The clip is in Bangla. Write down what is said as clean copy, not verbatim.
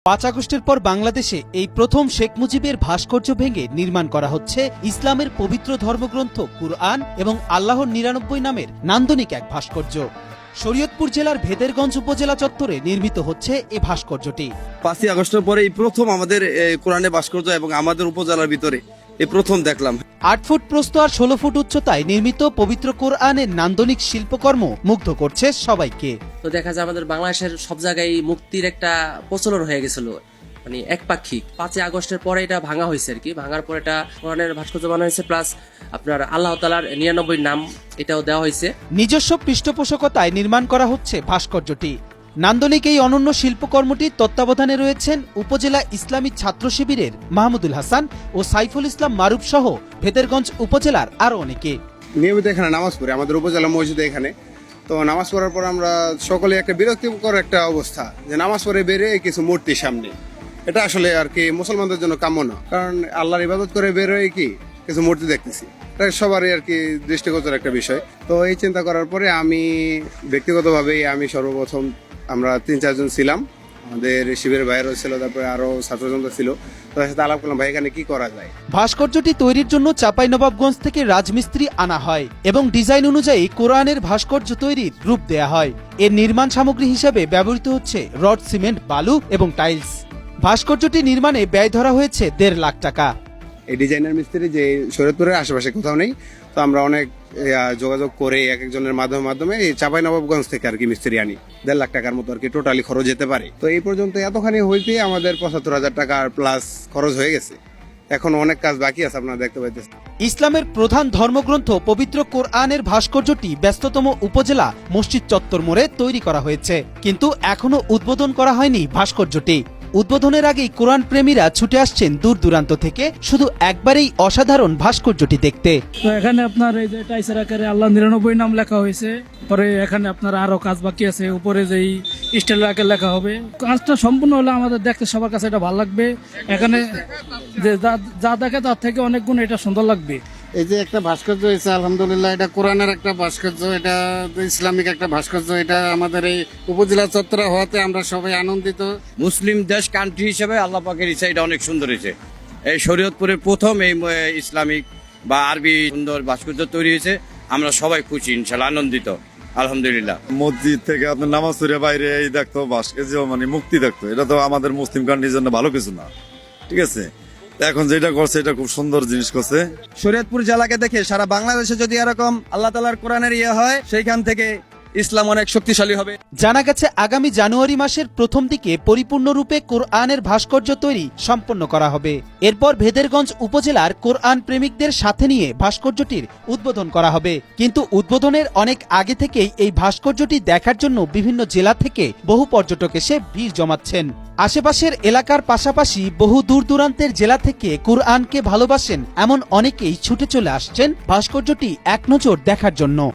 5 আগস্টের পর বাংলাদেশে এই প্রথম শেখ মুজিবের ভাস্কর্য ভেঙে নির্মাণ করা হচ্ছে ইসলামের পবিত্র ধর্মগ্রন্থ কুরআন এবং আল্লাহর 99 নামের নান্দনিক এক ভাস্কর্য। শরীয়তপুর জেলার ভেদেরগঞ্জ উপজেলা চত্বরে নির্মিত হচ্ছে এই ভাস্কর্যটি। 5 আগস্টের পরে এই প্রথম আমাদের কোরআনের ভাস্কর্য এবং আমাদের উপজেলার ভিতরে এই প্রথম দেখলাম। 8 ফুট প্রস্থ আর 16 ফুট উচ্চতায় নির্মিত পবিত্র কোরআনের নান্দনিক শিল্পকর্ম মুগ্ধ করছে সবাইকে। তো দেখা যায় আমাদের বাংলাদেশের সব জায়গায় মুক্তির একটা প্রচলন হয়ে গেছিল, মানে একপাক্ষিক। 5 আগস্টের পরে এটা ভাঙা হয়েছে আর কি। ভাঙার পরে এটা কোরআনের ভাস্কর্য বানানো হয়েছে, প্লাস আপনার আল্লাহ তাআলার 99 নাম এটাও দেওয়া হয়েছে। নিজস্ব পৃষ্ঠপোষকতায় নির্মাণ করা হচ্ছে ভাস্কর্যটি। নান্দনিক এই অনন্য শিল্পকর্মটির তত্ত্বাবধানে রয়েছেন উপজেলা ইসলামী ছাত্র শিবিরের মাহমুদুল হাসান ও সাইফুল ইসলাম মারুফ সহ ভেদেরগঞ্জ উপজেলার আরো অনেকে। নিয়মিত এখানে নামাজ পড়ি, আমাদের উপজেলা মসজিদে এখানে। তো নামাজ পড়ার পর আমরা সকলে একটা বিরক্তিকর একটা অবস্থা যে নামাজ পড়ে বেরে কিছু মূর্তির সামনে, এটা আসলে আর কি মুসলমানদের জন্য কাম্য না। কারণ আল্লাহর ইবাদত করে বেরোয় কি কিছু মূর্তি দেখতেছি, এটা সবারই আর কি দৃষ্টিগোচর একটা বিষয়। তো এই চিন্তা করার পরে আমি ব্যক্তিগতভাবে সর্বপ্রথম আমরা 3-4 জন ছিলাম, আমাদের শিবিরের বাইরেও ছিল, তারপরে আরো ছাত্রজন ছিল, তাদের সাথে আলাপ করলাম ভাই এখানে কি করা যায়। ভাস্কর্যটি তৈরির জন্য চাঁপাইনবাবগঞ্জ থেকে রাজমিস্ত্রি আনা হয় এবং ডিজাইন অনুযায়ী কোরআনের ভাস্কর্য তৈরির রূপ দেয়া হয়। এর নির্মাণ সামগ্রী হিসেবে ব্যবহৃত হচ্ছে রড, সিমেন্ট, বালু এবং টাইলস। ভাস্কর্যটি নির্মাণে ব্যয় ধরা হয়েছে 1.5 লাখ টাকা। এই ডিজাইনার মিস্ত্রি যে শরীয়তপুরের আশেপাশে কোথাও নেই, তো আমরা অনেক যোগাযোগ করে এক একজনের মাধ্যমে এই চাঁপাইনবাবগঞ্জ থেকে আর কি মিস্ত্রি আনি। 1.5 লাখ টাকার মতো আর কি টোটালি খরচ যেতে পারে। তো এই পর্যন্ত এতখানি হইতে আমাদের 75,000 টাকা প্লাস খরচ হয়ে গেছে। এখন অনেক কাজ বাকি আছে, আপনারা দেখতে পাইতেছেন। ইসলামের প্রধান ধর্মগ্রন্থ পবিত্র কোরআনের ভাস্কর্যটি ব্যস্ততম উপজেলা মসজিদ চত্বর মোড়ে তৈরি করা হয়েছে, কিন্তু এখনো উদ্বোধন করা হয়নি ভাস্কর্যটি। উদ্বোধনের আগেই কোরআন প্রেমীরা ছুটে আসছেন দূর দূরান্ত থেকে শুধু একবারেই অসাধারণ ভাস্কর্যটি দেখতে। তো এখানে আপনার এই যে টাইসের আকারে আল্লাহ 99 নাম লেখা হয়েছে। পরে এখানে আপনার আরো কাজ বাকি আছে, উপরে যেই স্টাইল আকারে লেখা হবে। কাজটা সম্পূর্ণ হলে আমাদের দেখতে সবার কাছে এটা ভালো লাগবে। এখানে যে যা দেখে তার থেকে অনেক গুণ এটা সুন্দর লাগবে। এই যে একটা ভাস্কর্য হয়েছে, আলহামদুলিল্লাহ, এটা কোরআনের একটা ভাস্কর্য, এটা ইসলামিক একটা ভাস্কর্য। এটা আমাদের এই উপজেলা চত্বরে হওয়াতে আমরা সবাই আনন্দিত। মুসলিম দেশ কান্ট্রি হিসেবে আল্লাহ পাকের ইচ্ছা এটা অনেক সুন্দর হয়েছে। এই শরীয়তপুরের প্রথম এই ইসলামিক বা আরবি সুন্দর ভাস্কর্য তৈরি হয়েছে। আমরা সবাই খুশি, ইনশাআল্লাহ আনন্দিত, আলহামদুলিল্লাহ। মসজিদ থেকে আপনার নামাজ পড়ে বাইরে এই দেখতো ভাস্কর্য, মানে মুক্তি দেখতো। এটা তো আমাদের মুসলিম কান্ট্রির জন্য ভালো কিছু না, ঠিক আছে। এখন যেটা করছে এটা খুব সুন্দর জিনিস করছে। শরীয়তপুর জেলাকে দেখে সারা বাংলাদেশে যদি এরকম আল্লাহ তাআলার কোরআনের হয়, সেইখান থেকে ইসলাম অনেক শক্তিশালী হবে। জানা গেছে আগামী জানুয়ারি মাসের প্রথম দিকে পরিপূর্ণরূপে কোরআনের ভাস্কর্য তৈরি সম্পন্ন করা হবে। এরপর ভেদেরগঞ্জ উপজেলার কোরআন প্রেমিকদের সাথে নিয়ে ভাস্কর্যটির উদ্বোধন করা হবে। কিন্তু উদ্বোধনের অনেক আগে থেকেই এই ভাস্কর্যটি দেখার জন্য বিভিন্ন জেলা থেকে বহু পর্যটক এসে ভিড় জমাচ্ছেন। আশেপাশের এলাকার পাশাপাশি বহু দূর দূরান্তের জেলা থেকে কোরআনকে ভালোবাসেন এমন অনেকেই ছুটে চলে আসছেন ভাস্কর্যটি এক নজর দেখার জন্য।